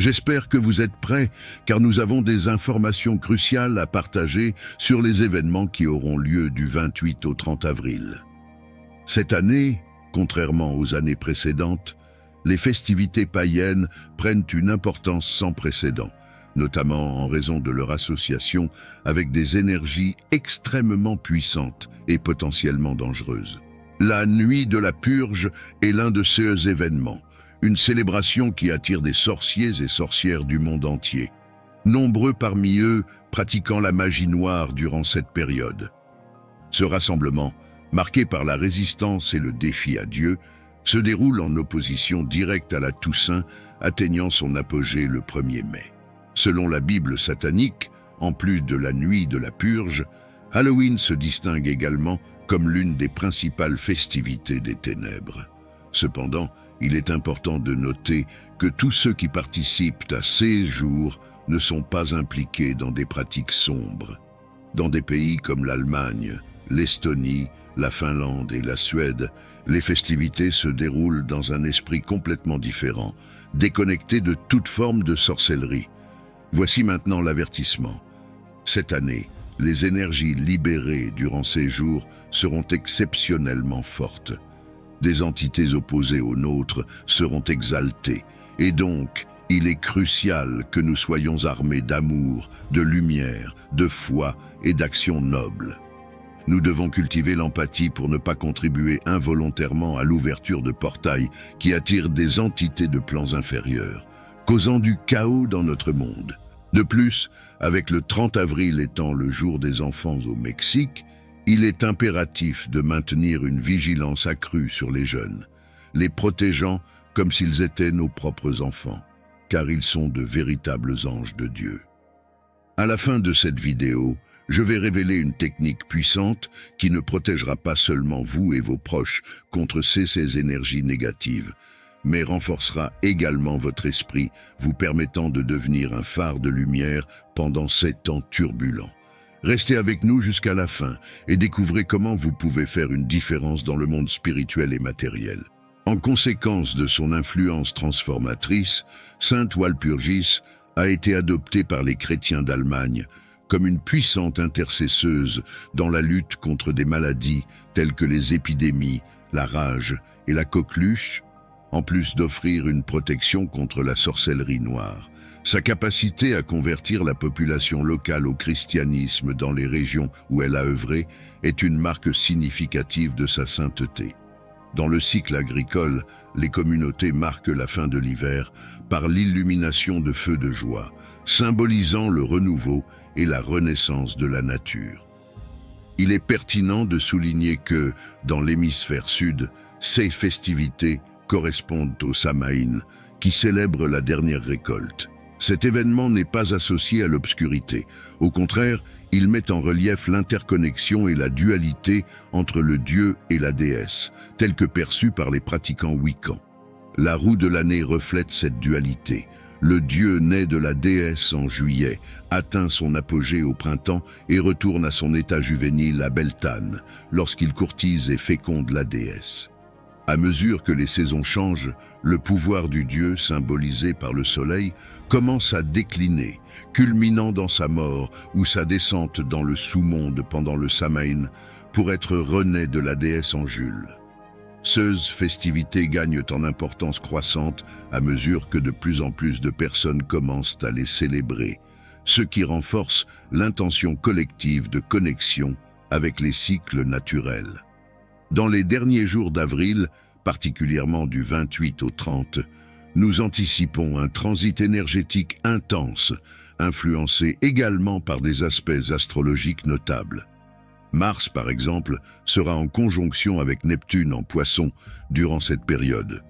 J'espère que vous êtes prêts, car nous avons des informations cruciales à partager sur les événements qui auront lieu du 28 au 30 avril. Cette année, contrairement aux années précédentes, les festivités païennes prennent une importance sans précédent, notamment en raison de leur association avec des énergies extrêmement puissantes et potentiellement dangereuses. La nuit de la purge est l'un de ces événements, une célébration qui attire des sorciers et sorcières du monde entier, nombreux parmi eux pratiquant la magie noire durant cette période. Ce rassemblement, marqué par la résistance et le défi à Dieu, se déroule en opposition directe à la Toussaint, atteignant son apogée le 1er mai. Selon la Bible satanique, en plus de la nuit de la purge, Halloween se distingue également comme l'une des principales festivités des ténèbres. Cependant, il est important de noter que tous ceux qui participent à ces jours ne sont pas impliqués dans des pratiques sombres. Dans des pays comme l'Allemagne, l'Estonie, la Finlande et la Suède, les festivités se déroulent dans un esprit complètement différent, déconnecté de toute forme de sorcellerie. Voici maintenant l'avertissement. Cette année, les énergies libérées durant ces jours seront exceptionnellement fortes. Des entités opposées aux nôtres seront exaltées, et donc, il est crucial que nous soyons armés d'amour, de lumière, de foi et d'actions nobles. Nous devons cultiver l'empathie pour ne pas contribuer involontairement à l'ouverture de portails qui attirent des entités de plans inférieurs, causant du chaos dans notre monde. De plus, avec le 30 avril étant le jour des enfants au Mexique, il est impératif de maintenir une vigilance accrue sur les jeunes, les protégeant comme s'ils étaient nos propres enfants, car ils sont de véritables anges de Dieu. À la fin de cette vidéo, je vais révéler une technique puissante qui ne protégera pas seulement vous et vos proches contre ces énergies négatives, mais renforcera également votre esprit, vous permettant de devenir un phare de lumière pendant ces temps turbulents. Restez avec nous jusqu'à la fin et découvrez comment vous pouvez faire une différence dans le monde spirituel et matériel. En conséquence de son influence transformatrice, Sainte Walpurgis a été adoptée par les chrétiens d'Allemagne comme une puissante intercesseuse dans la lutte contre des maladies telles que les épidémies, la rage et la coqueluche, en plus d'offrir une protection contre la sorcellerie noire. Sa capacité à convertir la population locale au christianisme dans les régions où elle a œuvré est une marque significative de sa sainteté. Dans le cycle agricole, les communautés marquent la fin de l'hiver par l'illumination de feux de joie, symbolisant le renouveau et la renaissance de la nature. Il est pertinent de souligner que, dans l'hémisphère sud, ces festivités correspondent au Samhain, qui célèbre la dernière récolte. Cet événement n'est pas associé à l'obscurité. Au contraire, il met en relief l'interconnexion et la dualité entre le dieu et la déesse, telle que perçue par les pratiquants wiccans. La roue de l'année reflète cette dualité. Le dieu né de la déesse en juillet atteint son apogée au printemps et retourne à son état juvénile à Beltane, lorsqu'il courtise et féconde la déesse. À mesure que les saisons changent, le pouvoir du dieu, symbolisé par le soleil, commence à décliner, culminant dans sa mort ou sa descente dans le sous-monde pendant le Samhain, pour être rené de la déesse en Jule. Ces festivités gagnent en importance croissante à mesure que de plus en plus de personnes commencent à les célébrer, ce qui renforce l'intention collective de connexion avec les cycles naturels. Dans les derniers jours d'avril, particulièrement du 28 au 30, nous anticipons un transit énergétique intense, influencé également par des aspects astrologiques notables. Mars, par exemple, sera en conjonction avec Neptune en Poisson durant cette période.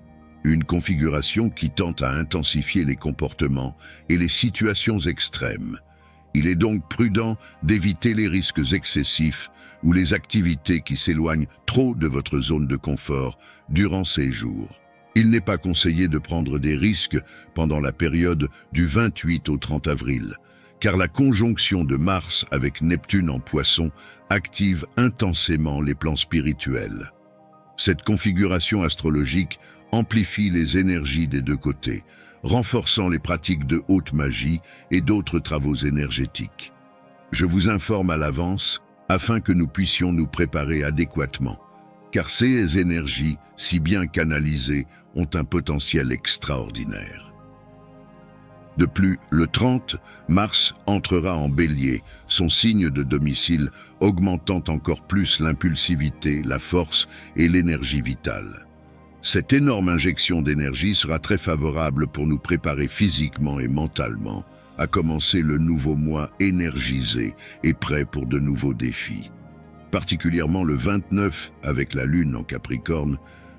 Une configuration qui tente à intensifier les comportements et les situations extrêmes. Il est donc prudent d'éviter les risques excessifs ou les activités qui s'éloignent trop de votre zone de confort durant ces jours. Il n'est pas conseillé de prendre des risques pendant la période du 28 au 30 avril, car la conjonction de Mars avec Neptune en Poisson active intensément les plans spirituels. Cette configuration astrologique amplifie les énergies des deux côtés, renforçant les pratiques de haute magie et d'autres travaux énergétiques. Je vous informe à l'avance afin que nous puissions nous préparer adéquatement, car ces énergies, si bien canalisées, ont un potentiel extraordinaire. De plus, le 30, Mars entrera en Bélier, son signe de domicile, augmentant encore plus l'impulsivité, la force et l'énergie vitale. Cette énorme injection d'énergie sera très favorable pour nous préparer physiquement et mentalement à commencer le nouveau mois énergisé et prêt pour de nouveaux défis. Particulièrement le 29, avec la Lune en Capricorne,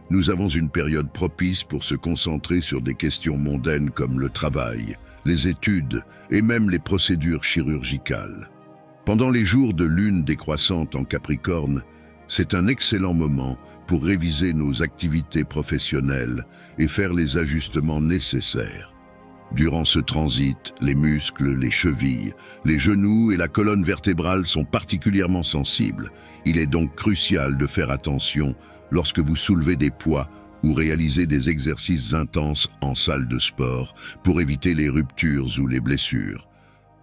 nous avons une période propice pour se concentrer sur des questions mondaines comme le travail, les études et même les procédures chirurgicales. Pendant les jours de Lune décroissante en Capricorne, c'est un excellent moment pour réviser nos activités professionnelles et faire les ajustements nécessaires. Durant ce transit, les muscles, les chevilles, les genoux et la colonne vertébrale sont particulièrement sensibles. Il est donc crucial de faire attention lorsque vous soulevez des poids ou réalisez des exercices intenses en salle de sport pour éviter les ruptures ou les blessures.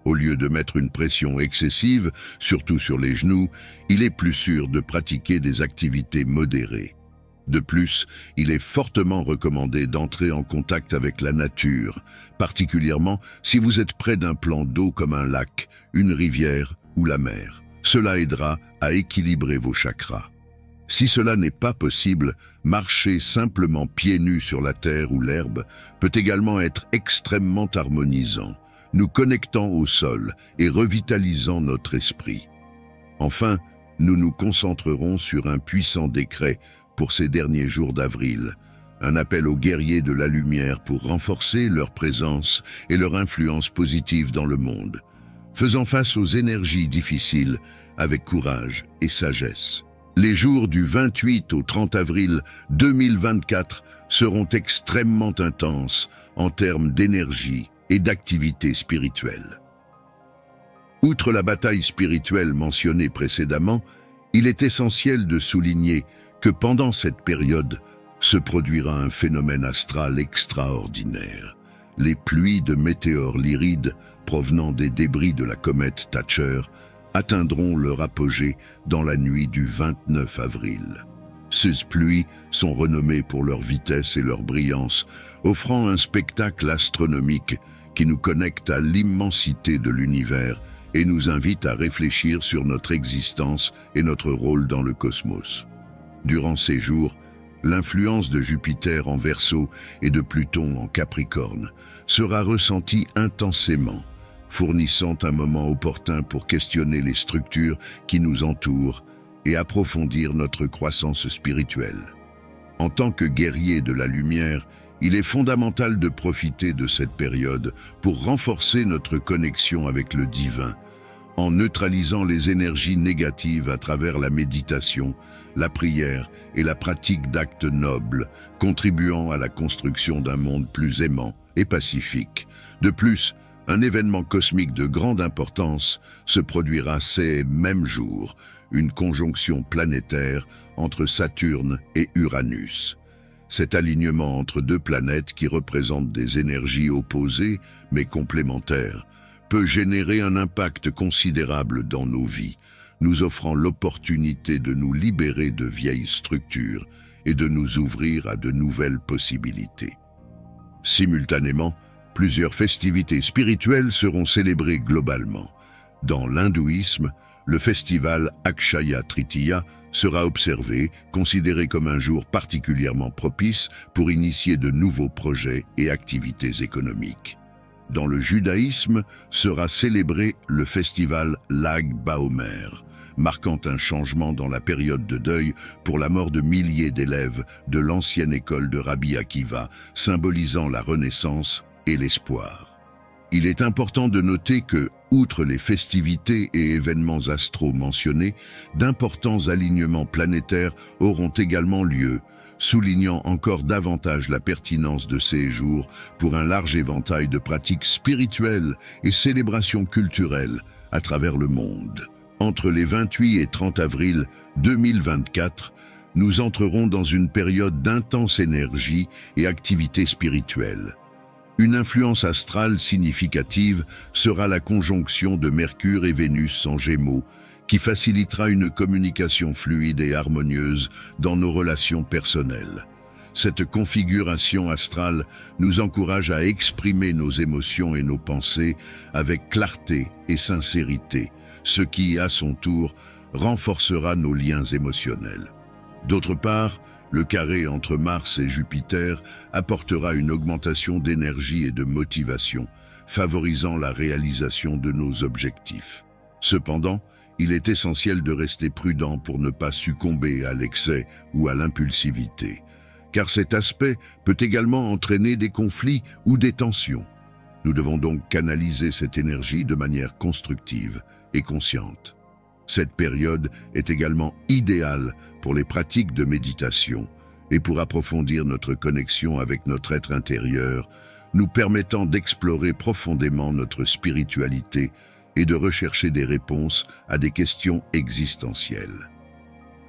Au lieu de mettre une pression excessive, surtout sur les genoux, il est plus sûr de pratiquer des activités modérées. De plus, il est fortement recommandé d'entrer en contact avec la nature, particulièrement si vous êtes près d'un plan d'eau comme un lac, une rivière ou la mer. Cela aidera à équilibrer vos chakras. Si cela n'est pas possible, marcher simplement pieds nus sur la terre ou l'herbe peut également être extrêmement harmonisant, nous connectant au sol et revitalisant notre esprit. Enfin, nous nous concentrerons sur un puissant décret pour ces derniers jours d'avril, un appel aux guerriers de la lumière pour renforcer leur présence et leur influence positive dans le monde, faisant face aux énergies difficiles avec courage et sagesse. Les jours du 28 au 30 avril 2024 seront extrêmement intenses en termes d'énergie et d'activité spirituelle. Outre la bataille spirituelle mentionnée précédemment, il est essentiel de souligner que pendant cette période se produira un phénomène astral extraordinaire. Les pluies de météores lyrides provenant des débris de la comète Thatcher atteindront leur apogée dans la nuit du 29 avril. Ces pluies sont renommées pour leur vitesse et leur brillance, offrant un spectacle astronomique qui nous connecte à l'immensité de l'univers et nous invite à réfléchir sur notre existence et notre rôle dans le cosmos. Durant ces jours, l'influence de Jupiter en Verseau et de Pluton en Capricorne sera ressentie intensément, fournissant un moment opportun pour questionner les structures qui nous entourent et approfondir notre croissance spirituelle. En tant que guerrier de la lumière, il est fondamental de profiter de cette période pour renforcer notre connexion avec le divin, en neutralisant les énergies négatives à travers la méditation, la prière et la pratique d'actes nobles, contribuant à la construction d'un monde plus aimant et pacifique. De plus, un événement cosmique de grande importance se produira ces mêmes jours, une conjonction planétaire entre Saturne et Uranus. Cet alignement entre deux planètes qui représentent des énergies opposées mais complémentaires peut générer un impact considérable dans nos vies, nous offrant l'opportunité de nous libérer de vieilles structures et de nous ouvrir à de nouvelles possibilités. Simultanément, plusieurs festivités spirituelles seront célébrées globalement. Dans l'hindouisme, le festival Akshaya Tritiya sera observé, considéré comme un jour particulièrement propice pour initier de nouveaux projets et activités économiques. Dans le judaïsme sera célébré le festival Lag Baomer, marquant un changement dans la période de deuil pour la mort de milliers d'élèves de l'ancienne école de Rabbi Akiva, symbolisant la renaissance et l'espoir. Il est important de noter que, outre les festivités et événements astraux mentionnés, d'importants alignements planétaires auront également lieu, soulignant encore davantage la pertinence de ces jours pour un large éventail de pratiques spirituelles et célébrations culturelles à travers le monde. Entre les 28 et 30 avril 2024, nous entrerons dans une période d'intense énergie et activité spirituelle. Une influence astrale significative sera la conjonction de Mercure et Vénus en Gémeaux, qui facilitera une communication fluide et harmonieuse dans nos relations personnelles. Cette configuration astrale nous encourage à exprimer nos émotions et nos pensées avec clarté et sincérité, ce qui, à son tour, renforcera nos liens émotionnels. D'autre part, le carré entre Mars et Jupiter apportera une augmentation d'énergie et de motivation, favorisant la réalisation de nos objectifs. Cependant, il est essentiel de rester prudent pour ne pas succomber à l'excès ou à l'impulsivité, car cet aspect peut également entraîner des conflits ou des tensions. Nous devons donc canaliser cette énergie de manière constructive et consciente. Cette période est également idéale pour les pratiques de méditation et pour approfondir notre connexion avec notre être intérieur, nous permettant d'explorer profondément notre spiritualité et de rechercher des réponses à des questions existentielles.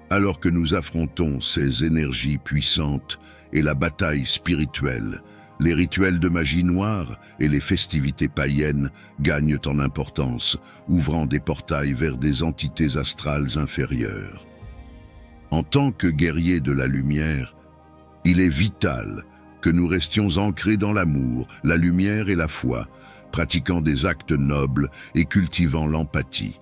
Alors que nous affrontons ces énergies puissantes et la bataille spirituelle, les rituels de magie noire et les festivités païennes gagnent en importance, ouvrant des portails vers des entités astrales inférieures. En tant que guerriers de la lumière, il est vital que nous restions ancrés dans l'amour, la lumière et la foi, pratiquant des actes nobles et cultivant l'empathie.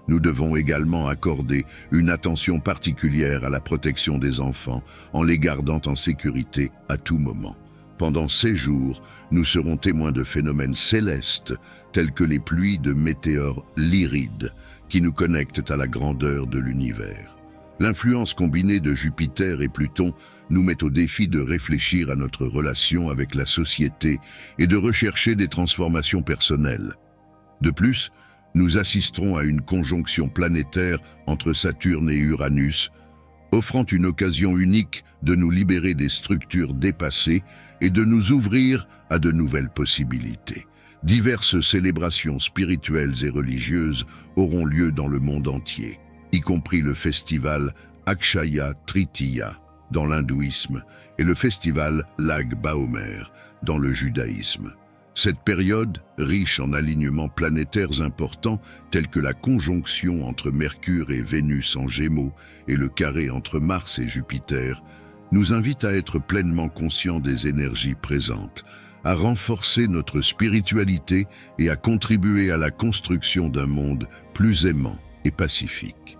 Nous devons également accorder une attention particulière à la protection des enfants en les gardant en sécurité à tout moment. Pendant ces jours, nous serons témoins de phénomènes célestes tels que les pluies de météores lyrides qui nous connectent à la grandeur de l'univers. L'influence combinée de Jupiter et Pluton nous met au défi de réfléchir à notre relation avec la société et de rechercher des transformations personnelles. De plus, nous assisterons à une conjonction planétaire entre Saturne et Uranus, offrant une occasion unique de nous libérer des structures dépassées et de nous ouvrir à de nouvelles possibilités. Diverses célébrations spirituelles et religieuses auront lieu dans le monde entier, y compris le festival Akshaya Tritiya dans l'hindouisme et le festival Lag Baomer dans le judaïsme. Cette période, riche en alignements planétaires importants tels que la conjonction entre Mercure et Vénus en Gémeaux et le carré entre Mars et Jupiter, nous invite à être pleinement conscients des énergies présentes, à renforcer notre spiritualité et à contribuer à la construction d'un monde plus aimant et pacifique.